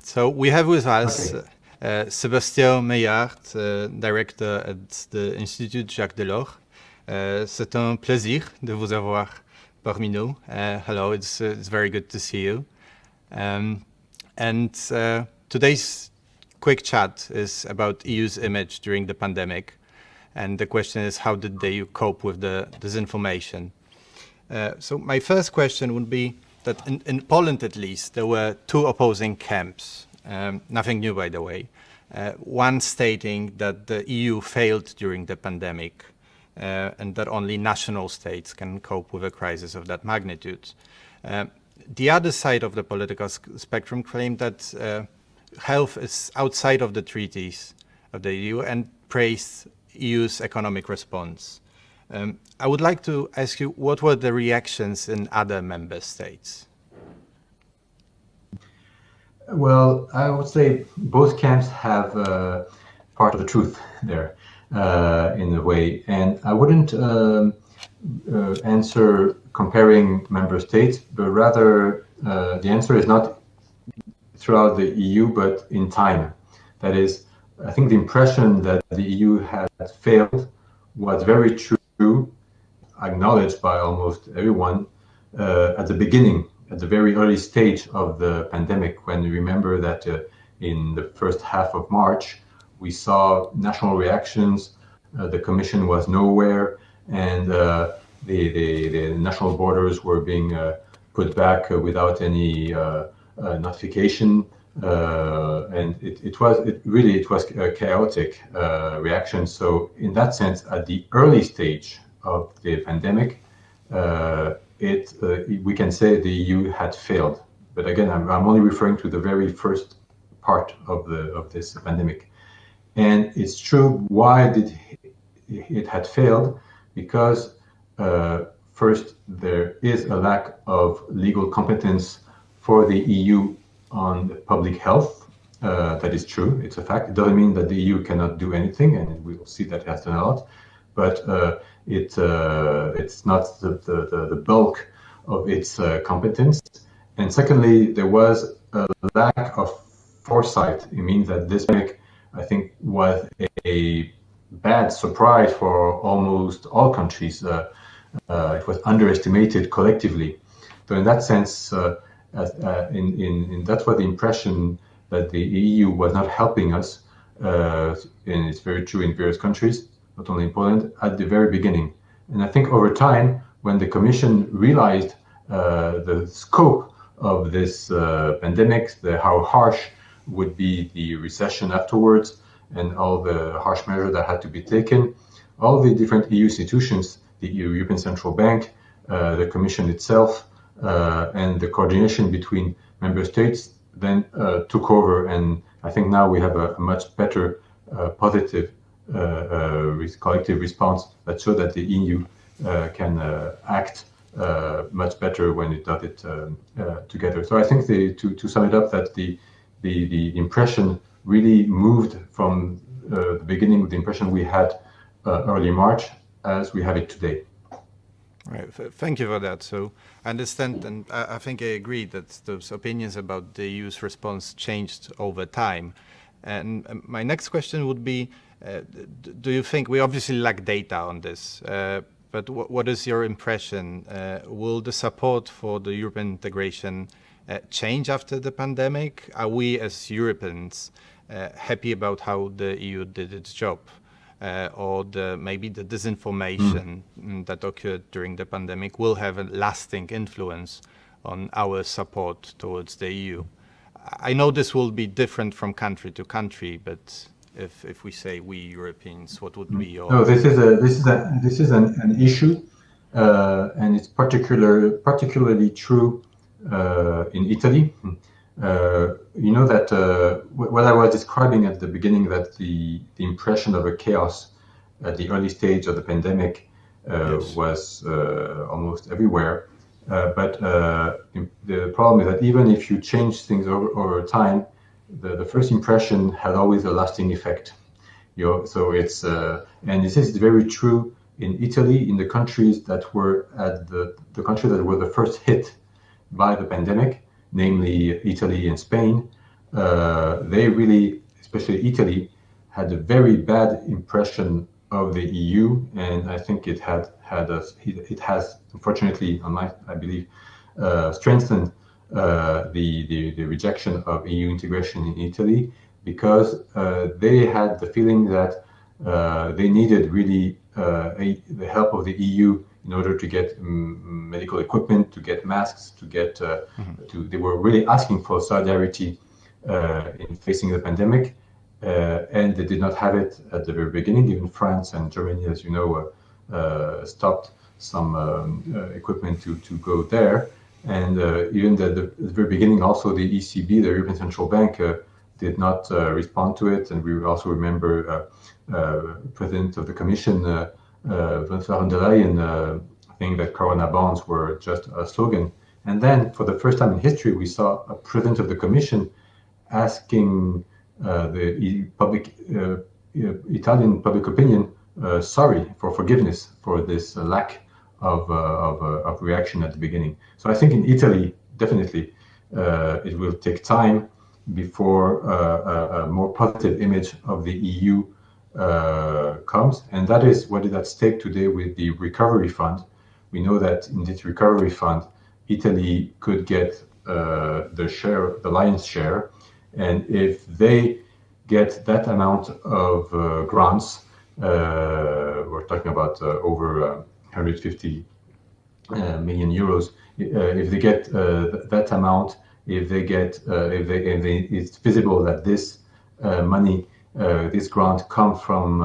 So we have with us Okay. Sébastien Maillard, director at the Institute Jacques Delors. C'est un plaisir de vous avoir parmi nous. Hello, it's very good to see you. And today's quick chat is about EU's image during the pandemic. And the question is, how did the EU cope with the disinformation? So my first question would be that in Poland, at least, there were two opposing camps. Nothing new, by the way. One stating that the EU failed during the pandemic and that only national states can cope with a crisis of that magnitude. The other side of the political spectrum claimed that health is outside of the treaties of the EU and praised EU's economic response. I would like to ask you, what were the reactions in other member states? Well, I would say both camps have part of the truth there in a way. And I wouldn't answer comparing member states, but rather the answer is not throughout the EU, but in time. That is, I think the impression that the EU had failed was very true, acknowledged by almost everyone at the beginning, at the very early stage of the pandemic, when you remember that in the first half of March, we saw national reactions, the Commission was nowhere, and the national borders were being put back without any notification. And it was a chaotic reaction. So in that sense, at the early stage of the pandemic, we can say the EU had failed. But again, I'm only referring to the very first part of this pandemic. And it's true. Why did it had failed? Because first, there is a lack of legal competence for the EU on public health. That is true. It's a fact. It doesn't mean that the EU cannot do anything, and we will see that it has done a lot. But it's not the bulk of its competence. And secondly, there was a lack of foresight. It means that this pandemic, I think, was a bad surprise for almost all countries. It was underestimated collectively. So in that sense, that's what the impression that the EU was not helping us, and it's very true in various countries, not only in Poland, at the very beginning. And I think over time, when the Commission realized the scope of this pandemic, how harsh would be the recession afterwards, and all the harsh measures that had to be taken, all the different EU institutions, the European Central Bank, the Commission itself, and the coordination between member states then took over. And I think now we have a much better positive collective response that shows that the EU can act much better when it does it together. So I think to sum it up, that the impression really moved from the beginning, the impression we had early March, as we have it today. Right. Thank you for that. So I understand, and I think I agree that those opinions about the EU's response changed over time. And my next question would be, do you think, we obviously lack data on this, but what is your impression? Will the support for the European integration change after the pandemic? Are we as Europeans happy about how the EU did its job? Or maybe the disinformation that occurred during the pandemic will have a lasting influence on our support towards the EU. I know this will be different from country to country, but if we say we Europeans, what would be your? No, this is an issue, and it's particularly true in Italy. You know that what I was describing at the beginning, that the impression of a chaos at the early stage of the pandemic Yes. was almost everywhere. But the problem is that even if you change things over time, the first impression had always a lasting effect. So it's and this is very true in Italy, in the countries that were the countries that were the first hit by the pandemic, namely Italy and Spain. they really, especially Italy, had a very bad impression of the EU, and I think it has unfortunately, I believe, strengthened the rejection of EU integration in Italy, because they had the feeling that they needed really the help of the EU in order to get medical equipment, to get masks, to get they were really asking for solidarity in facing the pandemic, and they did not have it at the very beginning. Even France and Germany, as you know, stopped some equipment to go there. And even at the very beginning, also the ECB, the European Central Bank, did not respond to it. And we also remember President of the Commission, von der Leyen, saying that Corona bonds were just a slogan. And then, for the first time in history, we saw a President of the Commission asking the Italian public opinion sorry, for forgiveness for this lack of reaction at the beginning. So I think in Italy, definitely, it will take time before a more positive image of the EU comes. And that is what is at stake today with the recovery fund. We know that in this recovery fund, Italy could get the lion's share. And if they get that amount of grants, we're talking about over 150 million euros. If they get that amount, if it's visible that this money, this grant comes from,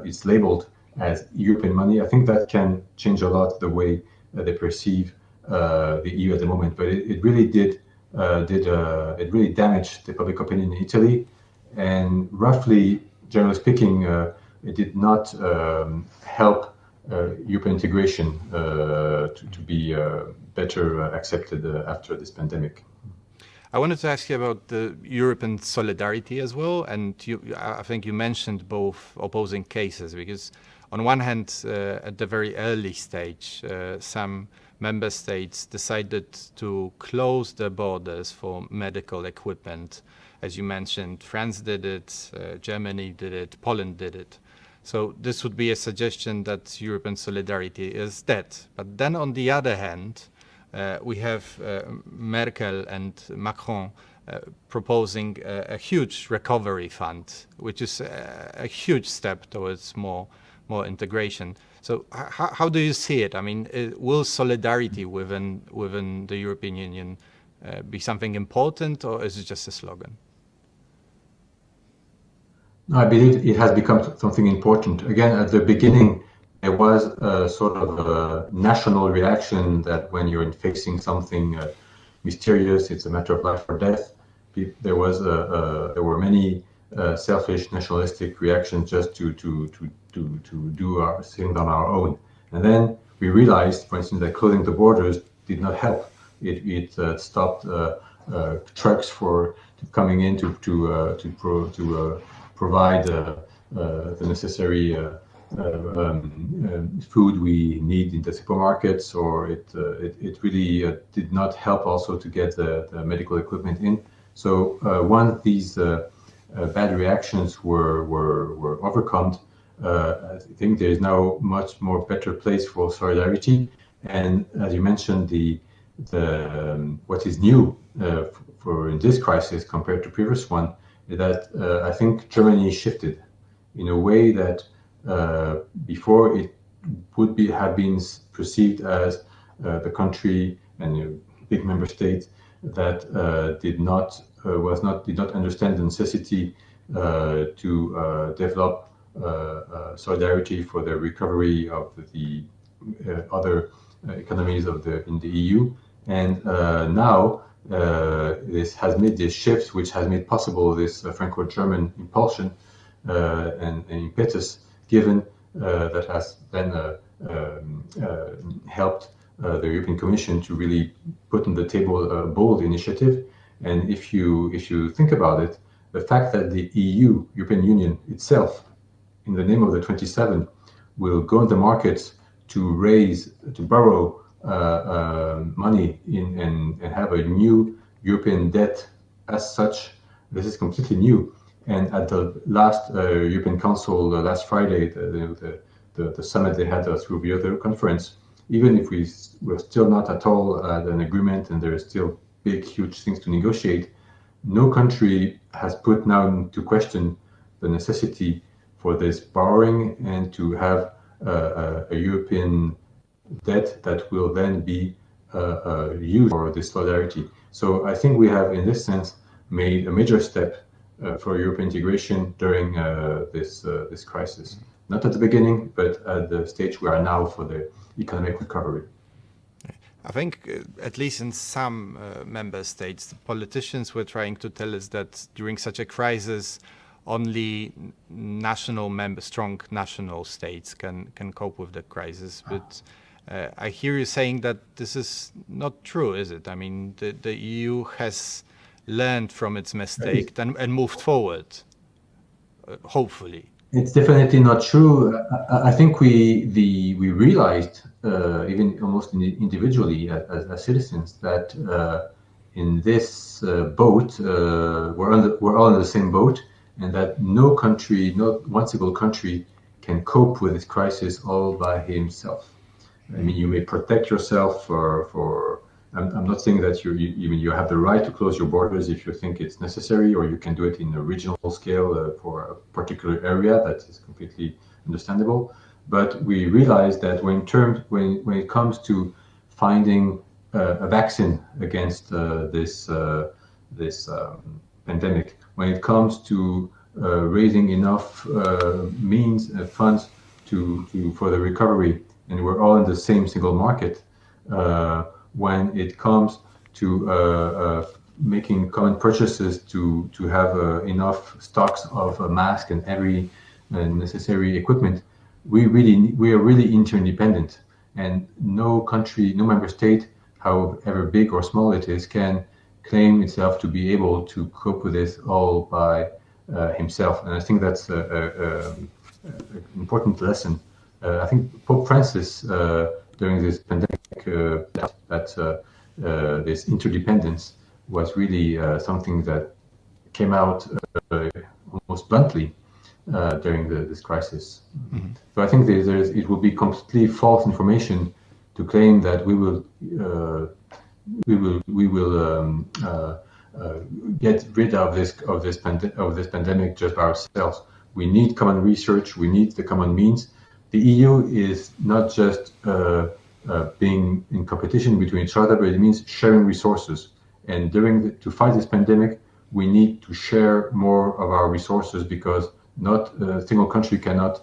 it's labeled as European money, I think that can change a lot the way they perceive the EU at the moment. But it really it really damaged the public opinion in Italy, and roughly, generally speaking, it did not help European integration to be better accepted after this pandemic. I wanted to ask you about the European solidarity as well, and I think you mentioned both opposing cases, because on one hand, at the very early stage, some member states decided to close their borders for medical equipment. As you mentioned, France did it, Germany did it, Poland did it. So this would be a suggestion that European solidarity is dead. But then on the other hand, we have Merkel and Macron proposing a huge recovery fund, which is a huge step towards more integration. So how do you see it? I mean, will solidarity within the European Union be something important, or is it just a slogan? No, I believe it has become something important. Again, at the beginning, there was a sort of a national reaction that when you're facing something mysterious, it's a matter of life or death. There were many selfish nationalistic reactions just to do our thing on our own. And then we realized, for instance, that closing the borders did not help. It stopped trucks for coming in to provide the necessary food we need in the supermarkets, or it really did not help also to get the medical equipment in. So once these bad reactions were overcome, I think there is now much more better place for solidarity. And as you mentioned, what is new for in this crisis compared to previous one is that I think Germany shifted in a way that before it would have been perceived as the country and a big member state that did not understand the necessity to develop solidarity for the recovery of the other economies in the EU. And now this has made this shift, which has made possible this Franco-German impulsion and impetus, given that has then helped the European Commission to really put on the table a bold initiative. And if you think about it, the fact that the European Union itself, in the name of the 27, will go on the markets to borrow money and have a new European debt as such, This is completely new. And at the last European Council last Friday, the summit they had through the other conference, even if we're still not at all at an agreement and there are still big, huge things to negotiate, no country has put now into question the necessity for this borrowing and to have a European debt that will then be used for this solidarity. So I think we have, in this sense, made a major step for European integration during this crisis. Not at the beginning, but at the stage we are now for the economic recovery. I think, at least in some member states, the politicians were trying to tell us that during such a crisis, only strong national states can cope with the crisis. But I hear you saying that this is not true, is it? I mean, the EU has learned from its mistake and moved forward, hopefully. It's definitely not true. I think we realized, even almost individually as citizens, that in this boat, we're all in the same boat, and that no country, not one single country, can cope with this crisis all by himself. I mean, you may protect yourself I'm not saying that you have the right to close your borders if you think it's necessary, or you can do it in a regional scale for a particular area. That is completely understandable. But we realize that when it comes to finding a vaccine against this pandemic, when it comes to raising enough means and funds for the recovery, and we're all in the same single market. When it comes to making common purchases to have enough stocks of masks and every necessary equipment, we are really interdependent, and no country, no member state, however big or small it is, can claim itself to be able to cope with this all by himself. And I think that's an important lesson. I think Pope Francis, during this pandemic, that this interdependence was really something that came out almost bluntly during this crisis. Mm-hmm. So I think it would be completely false information to claim that we will get rid of this pandemic just by ourselves. We need common research. We need the common means. The EU is not just being in competition between each other, but it means sharing resources. And to fight this pandemic, we need to share more of our resources, because not a single country cannot,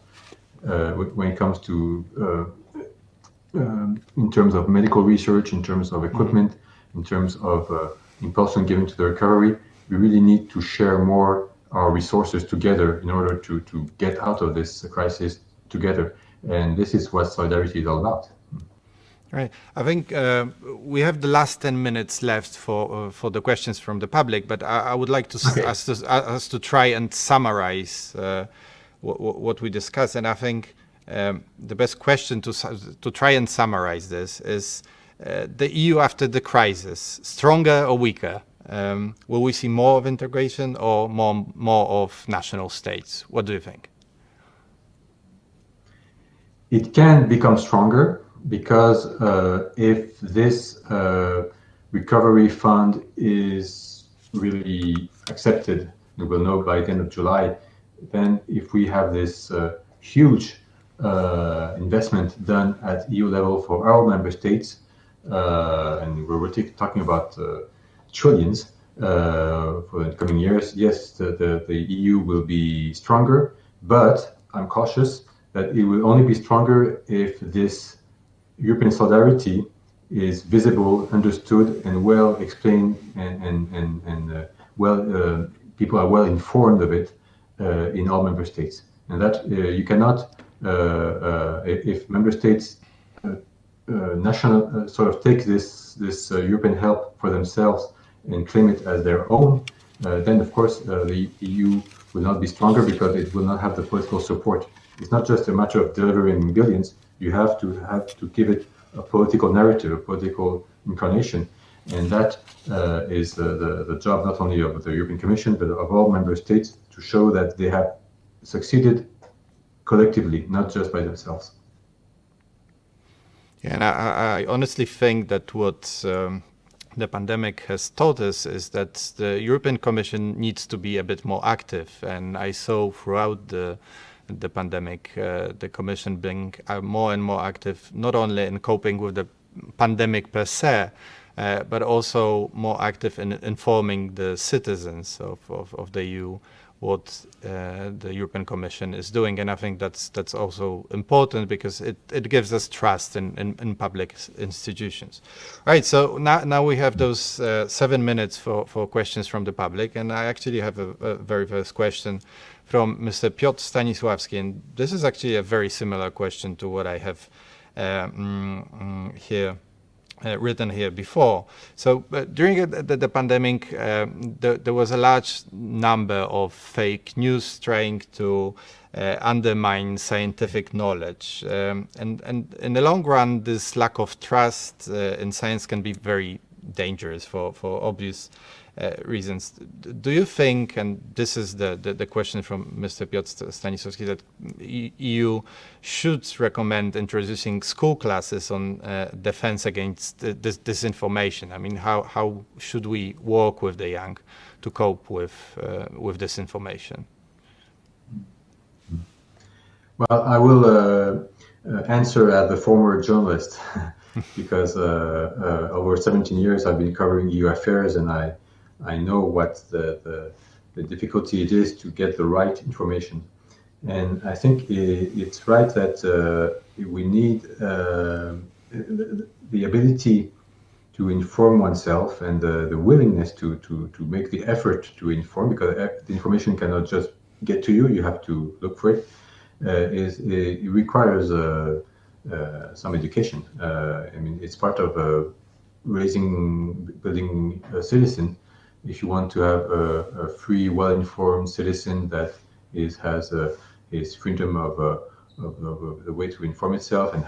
when it comes to in terms of medical research, in terms of equipment, in terms of impulsion given to the recovery, we really need to share more our resources together in order to get out of this crisis together. And this is what solidarity is all about. Right. I think we have the last 10 minutes left for the questions from the public, but I would like to us to try and summarize what we discussed. And I think the best question to try and summarize this is the EU after the crisis, stronger or weaker? Will we see more of integration or more of national states? What do you think? It can become stronger, because if this recovery fund is really accepted, we will know by the end of July, then if we have this huge investment done at EU level for our member states, and we're talking about trillions for the coming years, yes, the EU will be stronger, but I'm cautious that it will only be stronger if this European solidarity is visible, understood, and well explained, and people are well informed of it in all member states. And that you cannot, if member states national sort of take this European help for themselves and claim it as their own, then of course the EU will not be stronger, because it will not have the political support. It's not just a matter of delivering billions. You have to give it a political narrative, a political incarnation. And that is the job not only of the European Commission, but of all member states to show that they have succeeded collectively, not just by themselves. Yeah, and I honestly think that what the pandemic has taught us is that the European Commission needs to be a bit more active. And I saw throughout the pandemic, the Commission being more and more active, not only in coping with the pandemic per se, but also more active in informing the citizens of the EU what the European Commission is doing. And I think that's also important because it gives us trust in public institutions. Right, so now we have those 7 minutes for questions from the public, and I actually have a very first question from Mr. Piotr Stanisławski, and this is actually a very similar question to what I have here written here before. So during the pandemic, there was a large number of fake news trying to undermine scientific knowledge. And in the long run, this lack of trust in science can be very dangerous for obvious reasons. Do you think, and this is the question from Mr. Piotr Stanisławski, that EU should recommend introducing school classes on defense against this disinformation? I mean, how should we work with the young to cope with disinformation? Well, I will answer as a former journalist because over 17 years I've been covering EU affairs, and I know what the difficulty it is to get the right information. And I think it's right that we need the ability to inform oneself and the willingness to make the effort to inform, because the information cannot just get to you, you have to look for it. It requires some education. I mean, it's part of building a citizen. If you want to have a free, well-informed citizen that has his freedom of the way to inform itself, and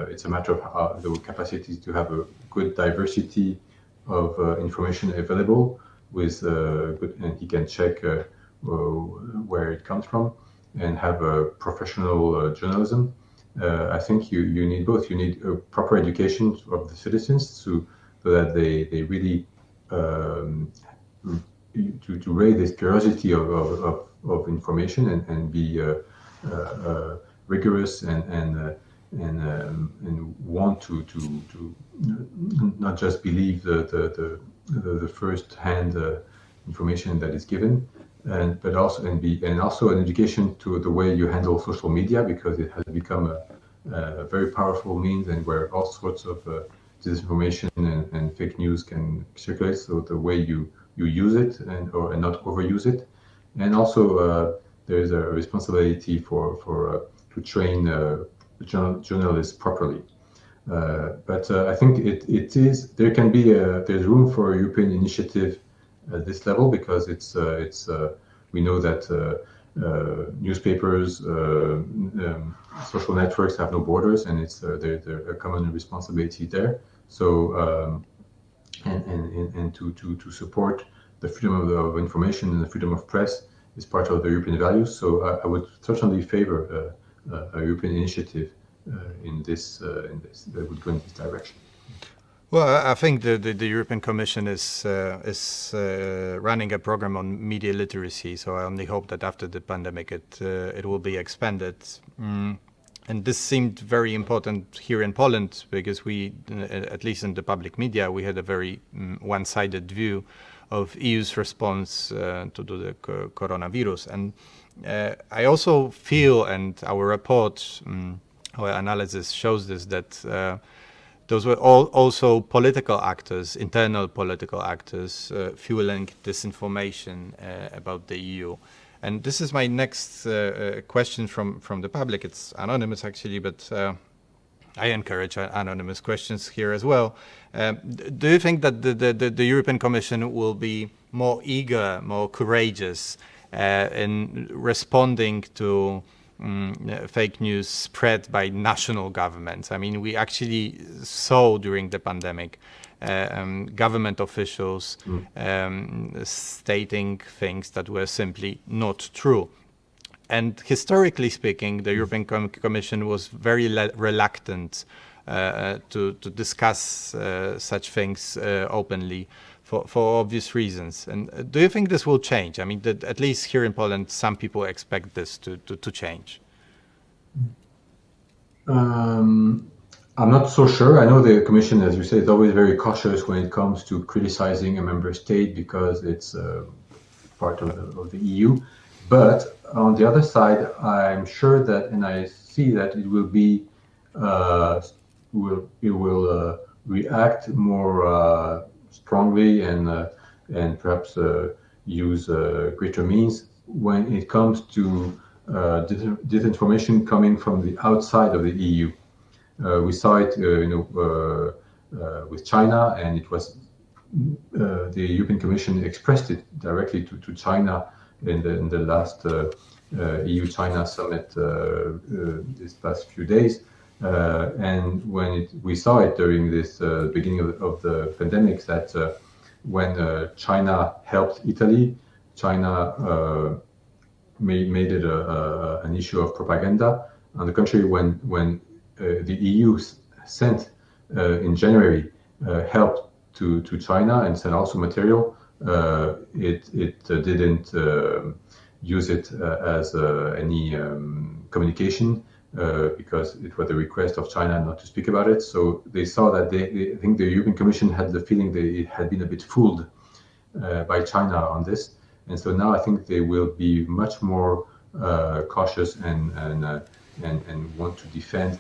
it's a matter of the capacity to have a good diversity of information available with and he can check where it comes from and have a professional journalism. I think you need both. You need a proper education of the citizens so that they really to raise this curiosity of information and be rigorous and want to not just believe the first-hand information that is given, but also an education to the way you handle social media, because it has become a very powerful means, and where all sorts of disinformation and fake news can circulate. So the way you use it and not overuse it, and also there is a responsibility to train journalists properly. But I think there's room for a European initiative at this level, because we know that newspapers, social networks have no borders, and there's a common responsibility there. So and to support the freedom of information and the freedom of press is part of the European values. So I would certainly favor a European initiative in this that would go in this direction. Well, I think the European Commission is running a program on media literacy, so I only hope that after the pandemic it will be expanded. And this seemed very important here in Poland, because we, at least in the public media, we had a very one-sided view of EU's response to the coronavirus. And I also feel, and our report, our analysis shows this, that those were also political actors, internal political actors, fueling disinformation about the EU. And this is my next question from the public. It's anonymous, actually, but I encourage anonymous questions here as well. Do you think that the European Commission will be more eager, more courageous in responding to fake news spread by national governments? I mean, we actually saw during the pandemic government officials stating things that were simply not true. And historically speaking, the European Commission was very reluctant to discuss such things openly for obvious reasons. And do you think this will change? I mean, at least here in Poland, some people expect this to change. I'm not so sure. I know the Commission, as you say, is always very cautious when it comes to criticizing a member state because it's part of the EU. But on the other side, I'm sure that, and I see that it will be, it will react more strongly and perhaps use greater means when it comes to disinformation coming from the outside of the EU. We saw it, with China, and it was the European Commission expressed it directly to China in the last EU-China summit this past few days. And when we saw it during this beginning of the pandemic, that when China helped Italy, China made it an issue of propaganda. On the contrary, when the EU sent in January help to China and sent also material, it didn't use it as any communication because it was a request of China not to speak about it. So they saw that I think the European Commission had the feeling that it had been a bit fooled by China on this. And so now I think they will be much more cautious and want to defend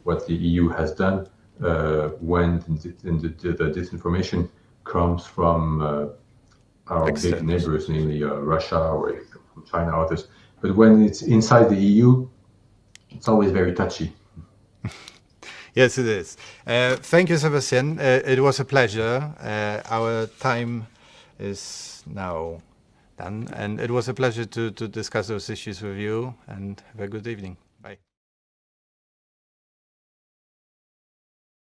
what the EU has done when the disinformation comes from our big neighbors, namely Russia or from China or others. But when it's inside the EU, it's always very touchy. Yes, it is. Thank you, Sébastien. It was a pleasure. Our time is now done, and it was a pleasure to discuss those issues with you, and have a good evening.